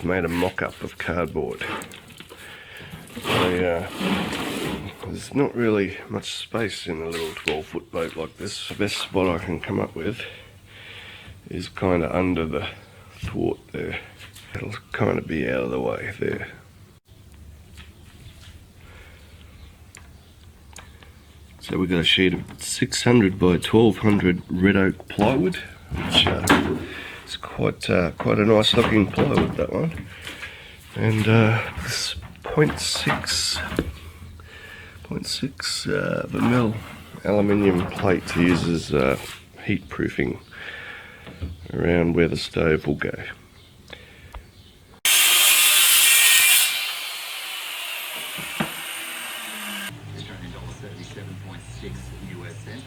just made a mock-up of cardboard. There's not really much space in a little 12-foot boat like this. The best spot I can come up with is kind of under the thwart there. It'll kind of be out of the way there. So we've got a sheet of 600 by 1200 red oak plywood, which is quite a nice looking plywood, that one. And this 0.6 vermil aluminium plate to use as heat proofing around where the stove will go.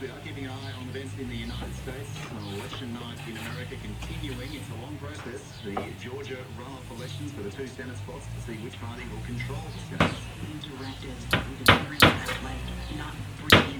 We are keeping an eye on events in the United States. On election night in America continuing. It's a long process. The Georgia runoff elections for the 2 Senate spots to see which party will control the Senate. Directives with the not breathing.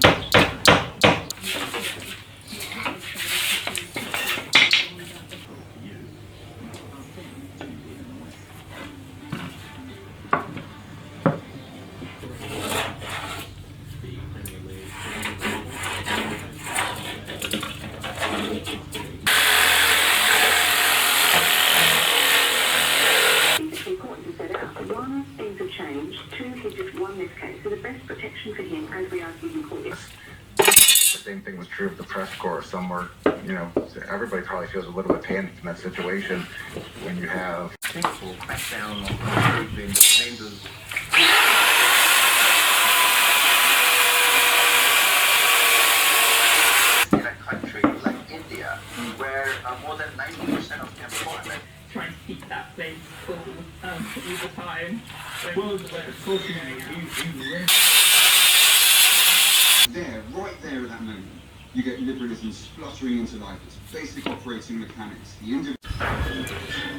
Change. 2, he just won this case. So the best protection for him, as we argue in court, is... The same thing was true of the press corps. Some were, you know, everybody probably feels a little bit panicked in that situation when you have people back down on the changes. In a country like India, where more than 90% of employment trying to keep that place full all the time. Well, fortunately, there, right there at that moment, you get liberalism spluttering into life. It's basic operating mechanics.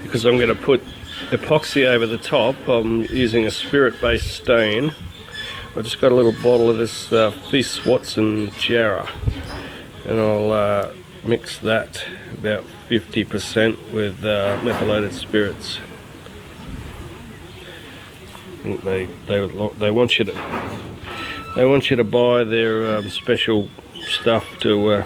Because I'm going to put epoxy over the top, I'm using a spirit-based stain. I just got a little bottle of this Feast Watson Jarrah, and I'll mix that about 50% with methylated spirits. I think they want you to buy their special stuff to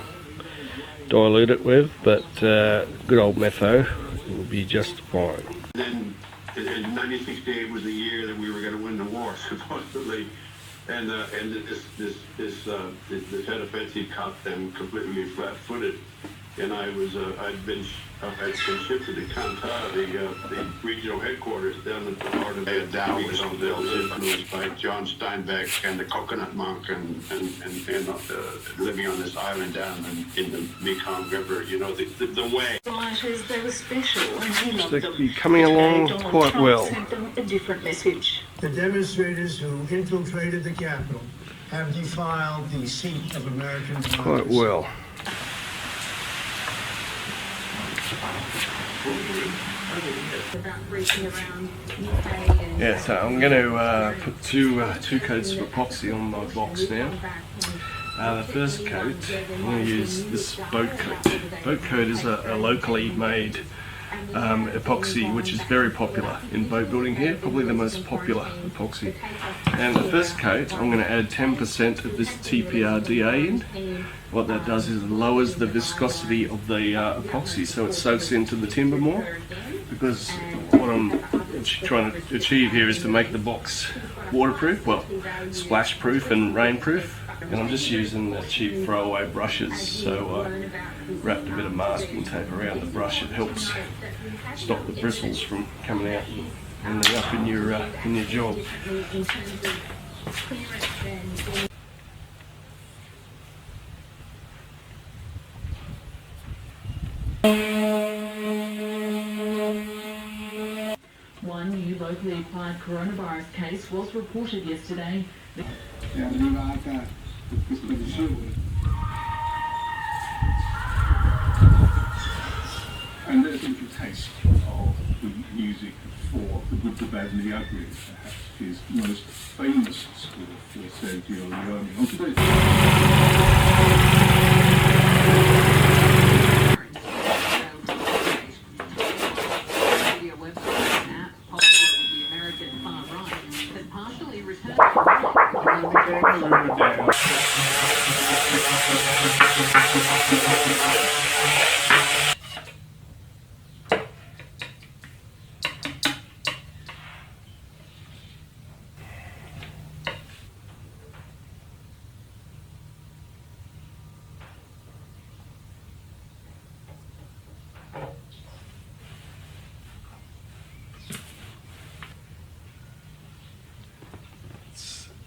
dilute it with, but good old metho will be just fine. Then in 1968 was the year that we were going to win the war, supposedly, and this head offensive caught them completely flat-footed. And I'd been shipped to the Kantar, the regional headquarters down at the heart of the Dow was influenced by John Steinbeck and the Coconut Monk and living on this island down in the Mekong River, you know, the way. Writers, they were special and he loved them. They're coming along quite well. Sent them a different message. The demonstrators who infiltrated the Capitol have defiled the seat of American democracy. Quite well. Yeah, so I'm going to put two coats of epoxy on my box now. The first coat, I'm going to use this boat coat. Boat coat is a locally made epoxy, which is very popular in boat building here, probably the most popular epoxy. And the first coat, I'm going to add 10% of this TPRDA in. What that does is it lowers the viscosity of the epoxy, so it soaks into the timber more, because what I'm trying to achieve here is to make the box waterproof, well, splash proof and rain proof. And I'm just using the cheap throwaway brushes, so I wrapped a bit of masking tape around the brush. It helps stop the bristles from coming out and ending up in your job. One new locally applied coronavirus case was reported yesterday. And there's a taste of the music for The Good, the Bad and the Ugly, perhaps his most famous score for Sergio Leone. On today's Website and app.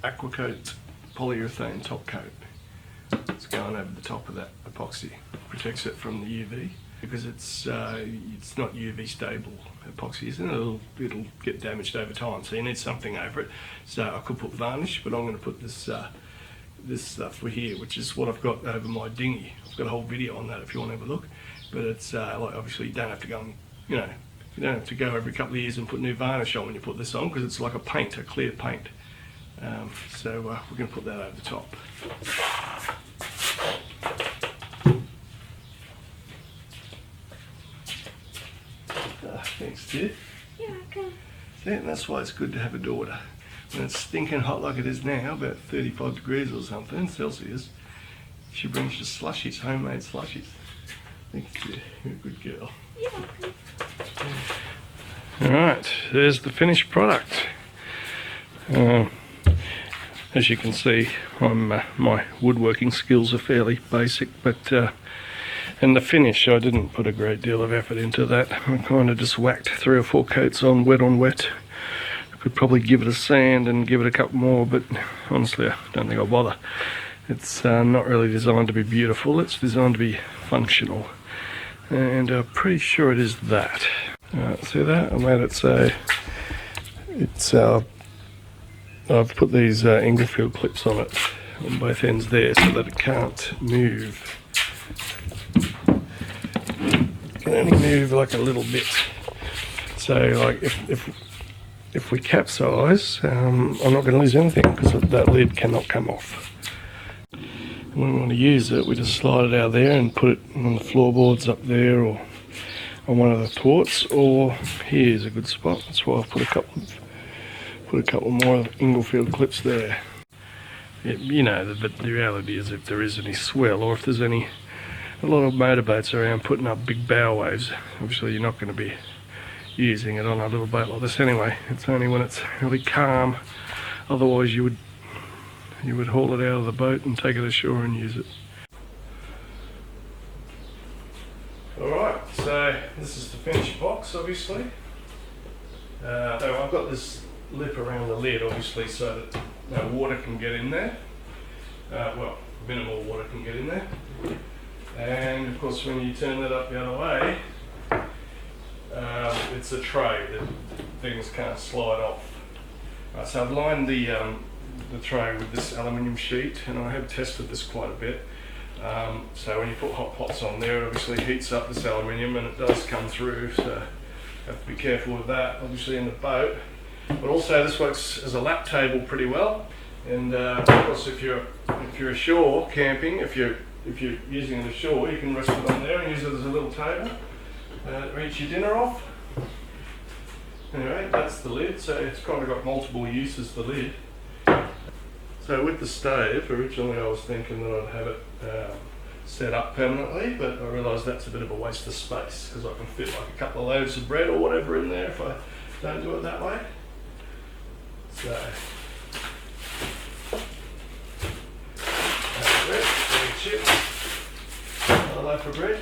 Aquacoat polyurethane top coat. It's going over the top of that epoxy, protects it from the UV because it's not UV stable epoxy, isn't it? It'll get damaged over time, so you need something over it. So I could put varnish, but I'm going to put this stuff here, which is what I've got over my dinghy. I've got a whole video on that if you want to have a look. But it's like, obviously you don't have to go and, you don't have to go every couple of years and put new varnish on when you put this on, because it's like a paint, a clear paint. So we're going to put that over the top. Thanks, dear. Yeah, okay. See, and that's why it's good to have a daughter. When it's stinking hot like it is now, about 35 degrees or something Celsius, she brings you slushies, homemade slushies. Thanks, dear. You're a good girl. You're welcome. Alright, there's the finished product. As you can see, my woodworking skills are fairly basic, but and the finish, I didn't put a great deal of effort into that. I kind of just whacked 3 or 4 coats on wet. I could probably give it a sand and give it a couple more, but honestly I don't think I'll bother. It's not really designed to be beautiful, it's designed to be functional. And I'm pretty sure it is that. See that? I made it so it's I've put these Inglefield clips on it on both ends there so that it can't move. It can only move like a little bit. So like if we capsize, I'm not going to lose anything because that lid cannot come off. And when we want to use it, we just slide it out there and put it on the floorboards up there or on one of the thwarts, or here's a good spot. That's why I've put a couple more Inglefield clips there. You know, the reality is if there is any swell or if there's a lot of motorboats around putting up big bow waves, obviously you're not going to be using it on a little boat like this anyway. It's only when it's really calm. Otherwise you would haul it out of the boat and take it ashore and use it. Alright, so this is the finished box obviously. So I've got this lip around the lid obviously so that no water can get in there. Well, minimal water can get in there. And of course when you turn that up the other way, it's a tray that things can't slide off. Right, so I've lined the tray with this aluminium sheet, and I have tested this quite a bit. So when you put hot pots on there, it obviously heats up this aluminium and it does come through, so you have to be careful with that obviously in the boat. But also this works as a lap table pretty well, and of course if you're ashore camping, if you're using it ashore, you can rest it on there and use it as a little table to eat your dinner off. Anyway, that's the lid, so it's kind of got multiple uses, the lid. So with the stove, originally I was thinking that I'd have it set up permanently, but I realised that's a bit of a waste of space because I can fit like a couple of loaves of bread or whatever in there if I don't do it that way. So, bread, chips, a loaf of bread.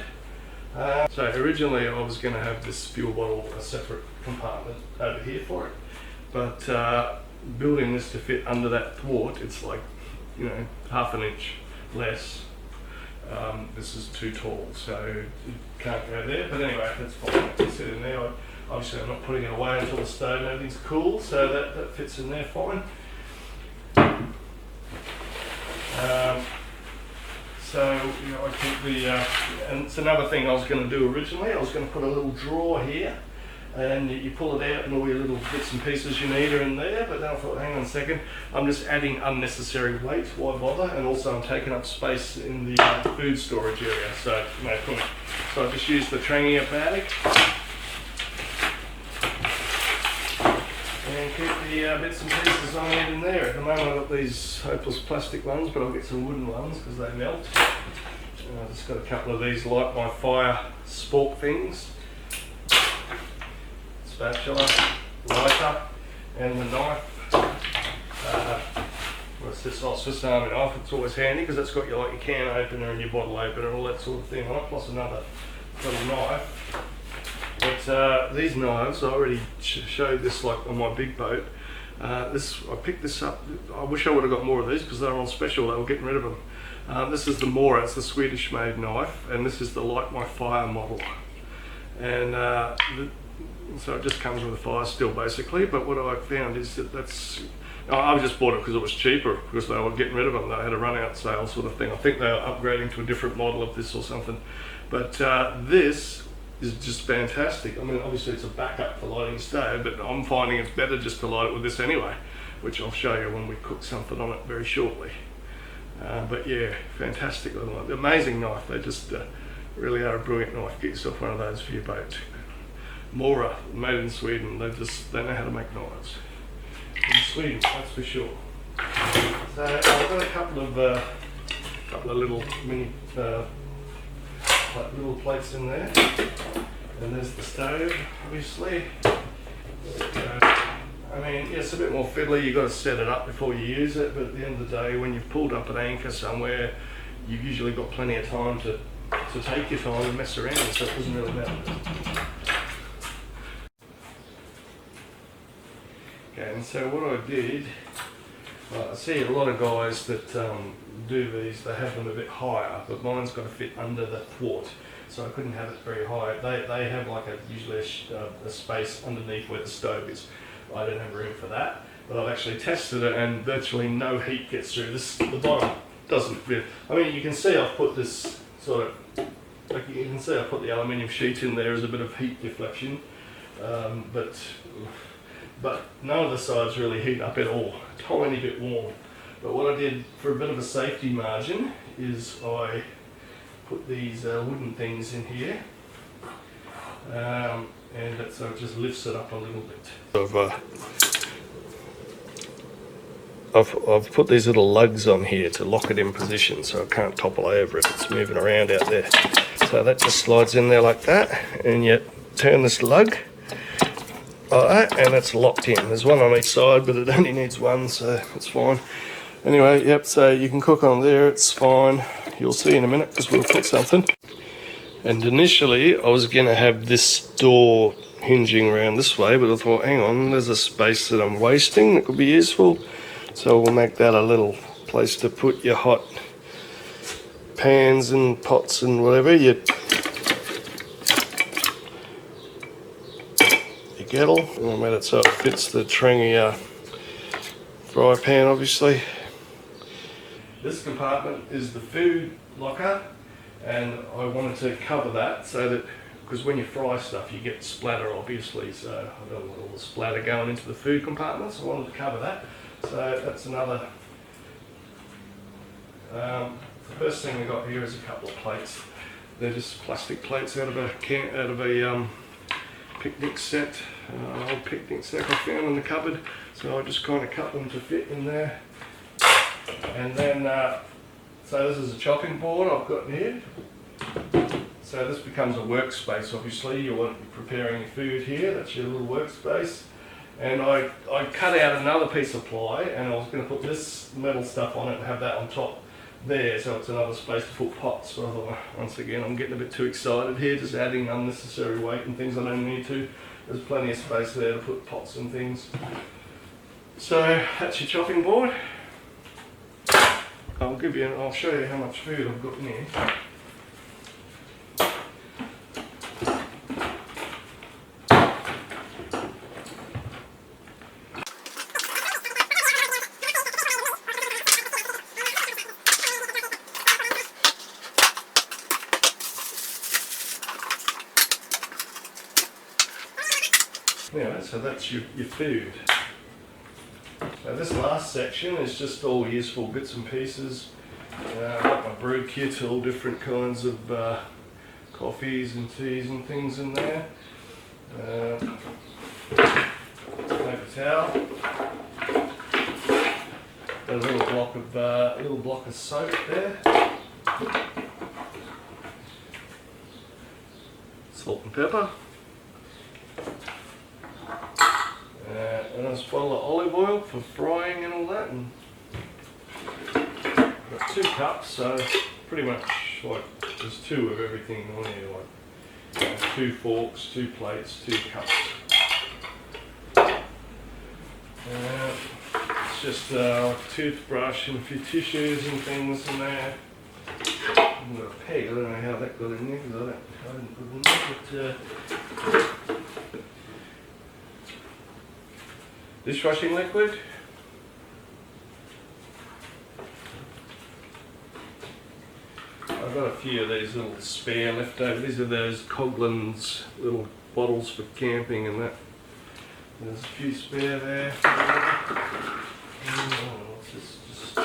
So originally I was going to have this fuel bottle a separate compartment over here for it, but building this to fit under that thwart, it's like, you know, half an inch less. This is too tall, so it can't go there, but anyway, that's fine. It can sit in there. Obviously I'm not putting it away until the stove and everything's cool, so that fits in there fine. So, you know, I think and it's another thing I was going to do originally. I was going to put a little drawer here, and you pull it out and all your little bits and pieces you need are in there, but then I thought, hang on a second, I'm just adding unnecessary weight, why bother? And also I'm taking up space in the food storage area, so no point. So I just used the Trangia bag, and keep the bits and pieces I need in there. At the moment I've got these hopeless plastic ones, but I'll get some wooden ones because they melt. I've just got a couple of these light my fire spork things. Spatula, lighter, and the knife. What's this? Oh, Swiss Army knife. It's always handy because it's got your can opener and your bottle opener and all that sort of thing on it, plus another little knife. But these knives, I already showed this like on my big boat. I picked this up. I wish I would have got more of these because they're on special. They were getting rid of them. This is the Mora. It's the Swedish-made knife, and this is the Light My Fire model. And so it just comes with a fire still, basically. But what I found is that I just bought it because it was cheaper, because they were getting rid of them. They had a run-out sale sort of thing. I think they were upgrading to a different model of this or something. But this is just fantastic. I mean, obviously it's a backup for lighting a stove, but I'm finding it's better just to light it with this anyway, which I'll show you when we cook something on it very shortly. But yeah, fantastic little one. Amazing knife. They just really are a brilliant knife. Get yourself one of those for your boat. Mora, made in Sweden. They know how to make knives. In Sweden, that's for sure. So I've got a couple of little mini little plates in there, and there's the stove, obviously. I mean, yeah, it's a bit more fiddly. You've got to set it up before you use it, but at the end of the day, when you've pulled up an anchor somewhere, you've usually got plenty of time to take your time and mess around, so it doesn't really matter. Okay, and so what I did, I see a lot of guys that do these, they have them a bit higher, but mine's got to fit under the thwart, so I couldn't have it very high. They have like usually a space underneath where the stove is. I don't have room for that, but I've actually tested it and virtually no heat gets through. The bottom doesn't fit. I mean, you can see I've put this sort of, like you can see I put the aluminium sheet in there as a bit of heat deflection, but none of the sides really heat up at all. A tiny bit warm. But what I did for a bit of a safety margin is I put these wooden things in here, and so it just lifts it up a little bit. I've put these little lugs on here to lock it in position so it can't topple over if it's moving around out there. So that just slides in there like that, and you turn this lug like that, and it's locked in. There's one on each side, but it only needs one, so it's fine. Anyway, yep, so you can cook on there, it's fine. You'll see in a minute because we'll cook something. And initially I was going to have this door hinging around this way, but I thought, hang on, there's a space that I'm wasting that could be useful. So we'll make that a little place to put your hot pans and pots and whatever, your kettle. And I made it so it fits the Trangia fry pan, obviously. This compartment is the food locker, and I wanted to cover that so that, because when you fry stuff you get splatter obviously, so I don't want all the splatter going into the food compartment, so I wanted to cover that. So that's another, the first thing we got here is a couple of plates. They're just plastic plates out of a picnic set, an old picnic set I found in the cupboard, so I just kind of cut them to fit in there. And then, so this is a chopping board I've got here. So this becomes a workspace, obviously. You want to be preparing your food here, that's your little workspace. And I cut out another piece of ply, and I was going to put this metal stuff on it and have that on top there, so it's another space to put pots. But I thought, once again, I'm getting a bit too excited here, just adding unnecessary weight and things I don't need to. There's plenty of space there to put pots and things. So that's your chopping board. I'll show you how much food I've got in here. Anyway, so that's your food. Now this last section is just all useful bits and pieces. I've got my brew kit, all different kinds of coffees and teas and things in there. Paper towel. Got a little block of soap there. Salt and pepper. And a bottle of olive oil for frying and all that. And got 2 cups, so pretty much like there's 2 of everything on here, like 2 forks, 2 plates, 2 cups. It's just a toothbrush and a few tissues and things in there. I've got a peg, I don't know how that got in there because I didn't put it in there, but dishwashing liquid. I've got a few of these little spare leftover. These are those Coughlin's little bottles for camping and that. There's a few spare there. Just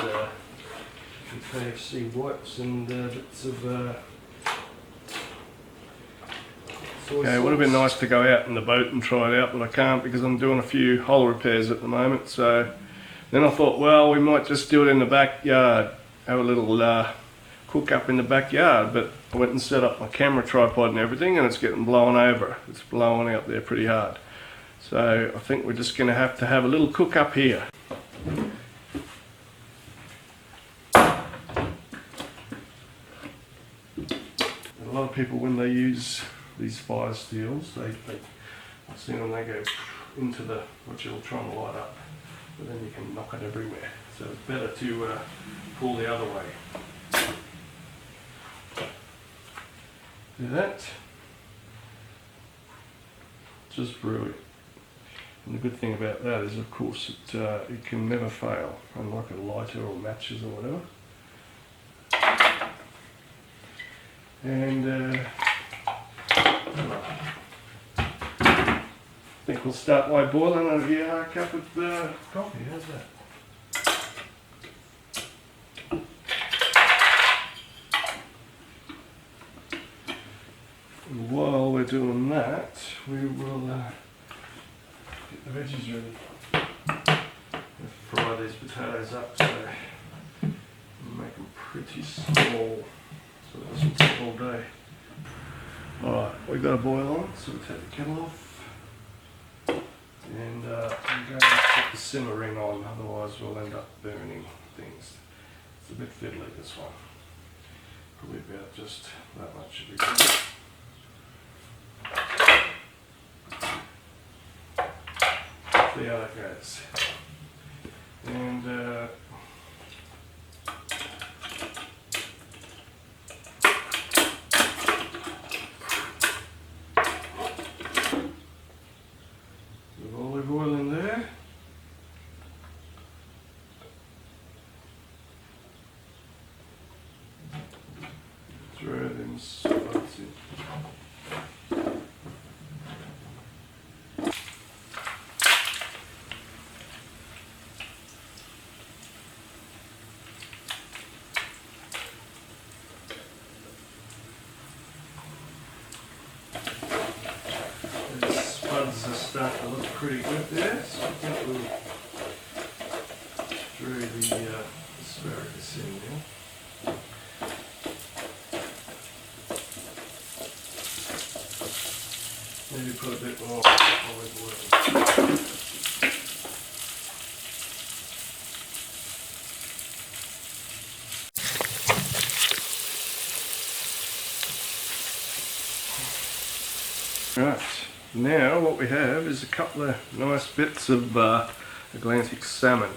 KFC wipes and bits of soy sauce. It would have been nice to go out in the boat and try it out, but I can't because I'm doing a few hull repairs at the moment. So then I thought, well, we might just do it in the backyard, have a little cook up in the backyard. But I went and set up my camera tripod and everything, and it's getting blown over. It's blowing out there pretty hard. So I think we're just going to have a little cook up here. A lot of people, when they use these fire steels, they see them, they go into the what you'll try and light up, but then you can knock it everywhere. So it's better to pull the other way. Do that. Just brew it. And the good thing about that is, of course, it can never fail, unlike a lighter or matches or whatever. And I think we'll start by boiling a cup of coffee. How's that? And while we're doing that, we will get the veggies ready. Fry these potatoes up so make them pretty small so it doesn't take all day. Alright, we've got a boil on, so we'll take the kettle off. And I'm going to put the simmering on, otherwise we'll end up burning things. It's a bit fiddly, this one. Probably about just that much should be good. See how that goes. And with olive oil in there. Throw them spuds in. Spuds are starting to look pretty good there, so I think we'll throw the asparagus in there. Maybe put a bit more olive oil. Right, now what we have is a couple of nice bits of Atlantic salmon.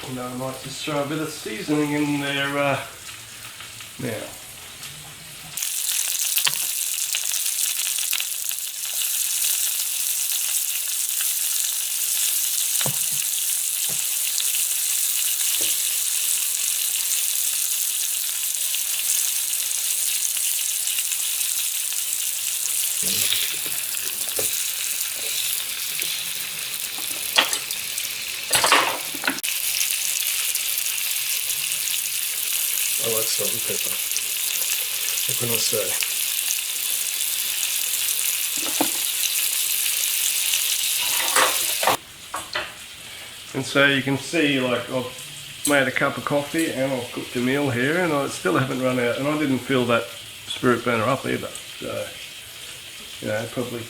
And I might just throw a bit of seasoning in there now. I like salt and pepper. What can I say? And so you can see, like, I've made a cup of coffee and I've cooked a meal here, and I still haven't run out, and I didn't fill that spirit burner up either. So, you know, probably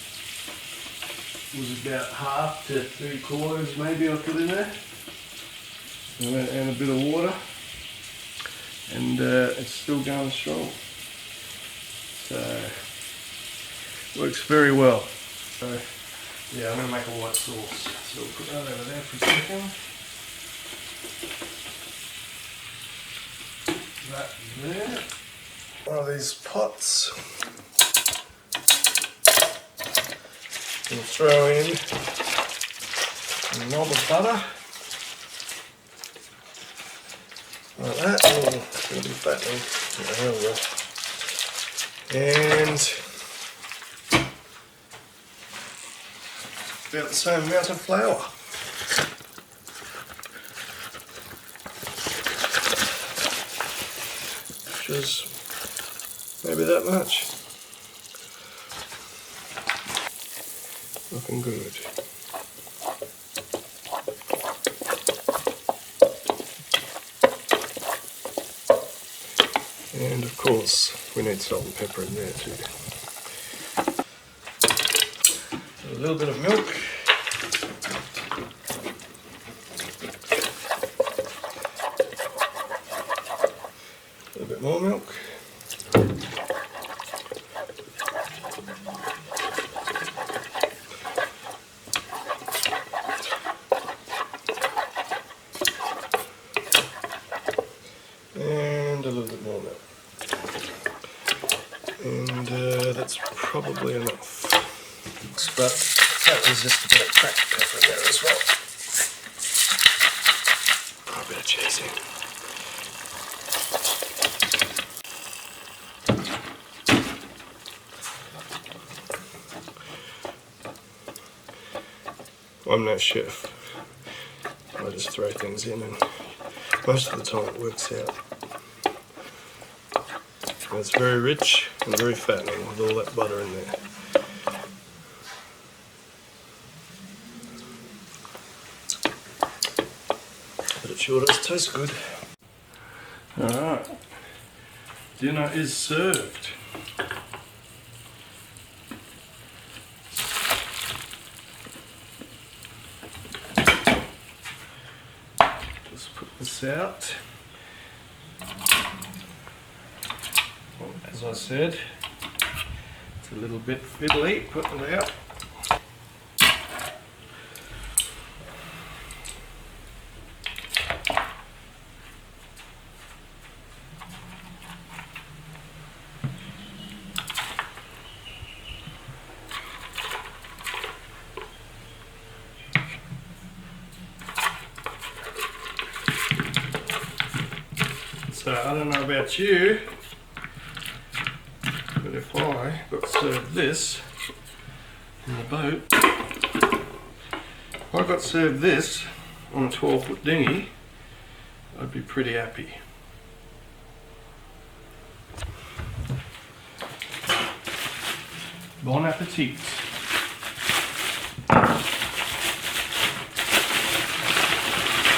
was about half to 3/4 maybe I put in there. and a bit of water, and it's still going strong. So works very well. So yeah, I'm going to make a white sauce. So we'll put that over there for a second. That there. One of these pots. We'll throw in a knob of butter. Like that. Oh, it's going to be fattening. There we go. And about the same amount of flour. Which is maybe that much. Looking good. And of course, we need salt and pepper in there too. A little bit of milk. A little bit more milk. And a little bit more milk. And that's probably enough. But that was just a bit of cracked pepper in there as well. Oh, a bit of cheese in. I'm no chef. I just throw things in and most of the time it works out. And it's very rich and very fattening with all that butter in there. But it sure does taste good. Alright, dinner is served. Just put this out. Well, as I said, it's a little bit fiddly putting it out. So I don't know about you, but if I got served this in the boat, if I got served this on a 12-foot dinghy, I'd be pretty happy. Bon appetit. And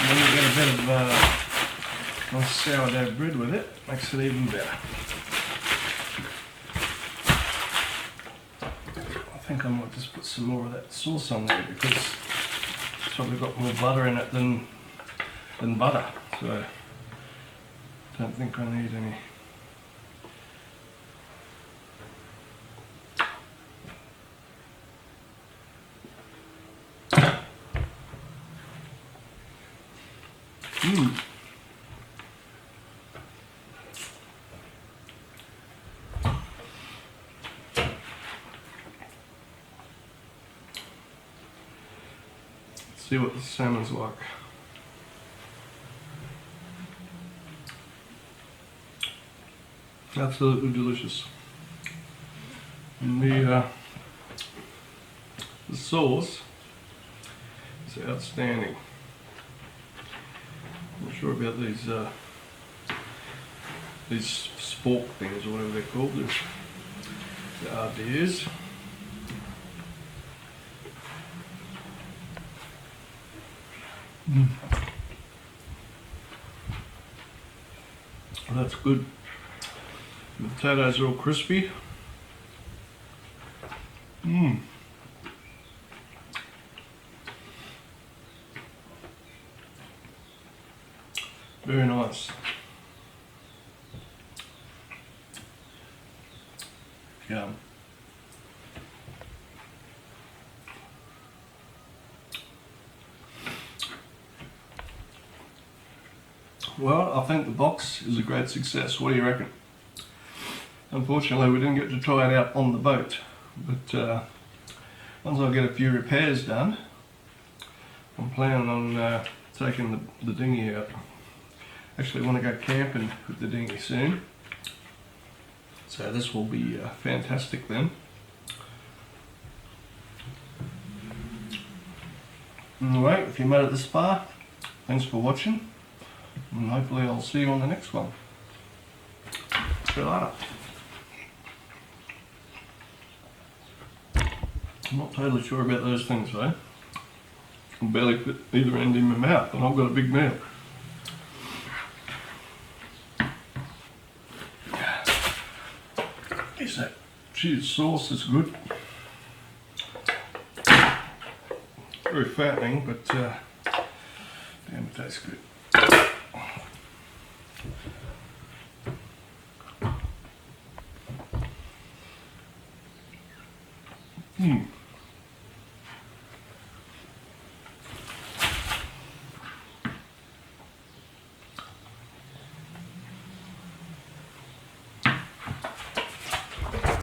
then you get a bit of nice sourdough bread with it, makes it even better. I think I might just put some more of that sauce on there because it's probably got more butter in it than butter, so I don't think I need any. See what the salmon's like. Absolutely delicious. And the sauce is outstanding. I'm not sure about these spork things or whatever they're called. They're hard to use. Well, that's good. The potatoes are all crispy. Very nice. Yeah. Well, I think the box is a great success. What do you reckon? Unfortunately, we didn't get to try it out on the boat, but once I get a few repairs done, I'm planning on taking the dinghy out. Actually, want to go camping with the dinghy soon, so this will be fantastic then. Anyway, if you made it this far, thanks for watching, and hopefully I'll see you on the next one. See you later. I'm not totally sure about those things though. I can barely fit either end in my mouth, and I've got a big meal. Yes, that cheese sauce is good. Very fattening, but damn, it tastes good. Hmm.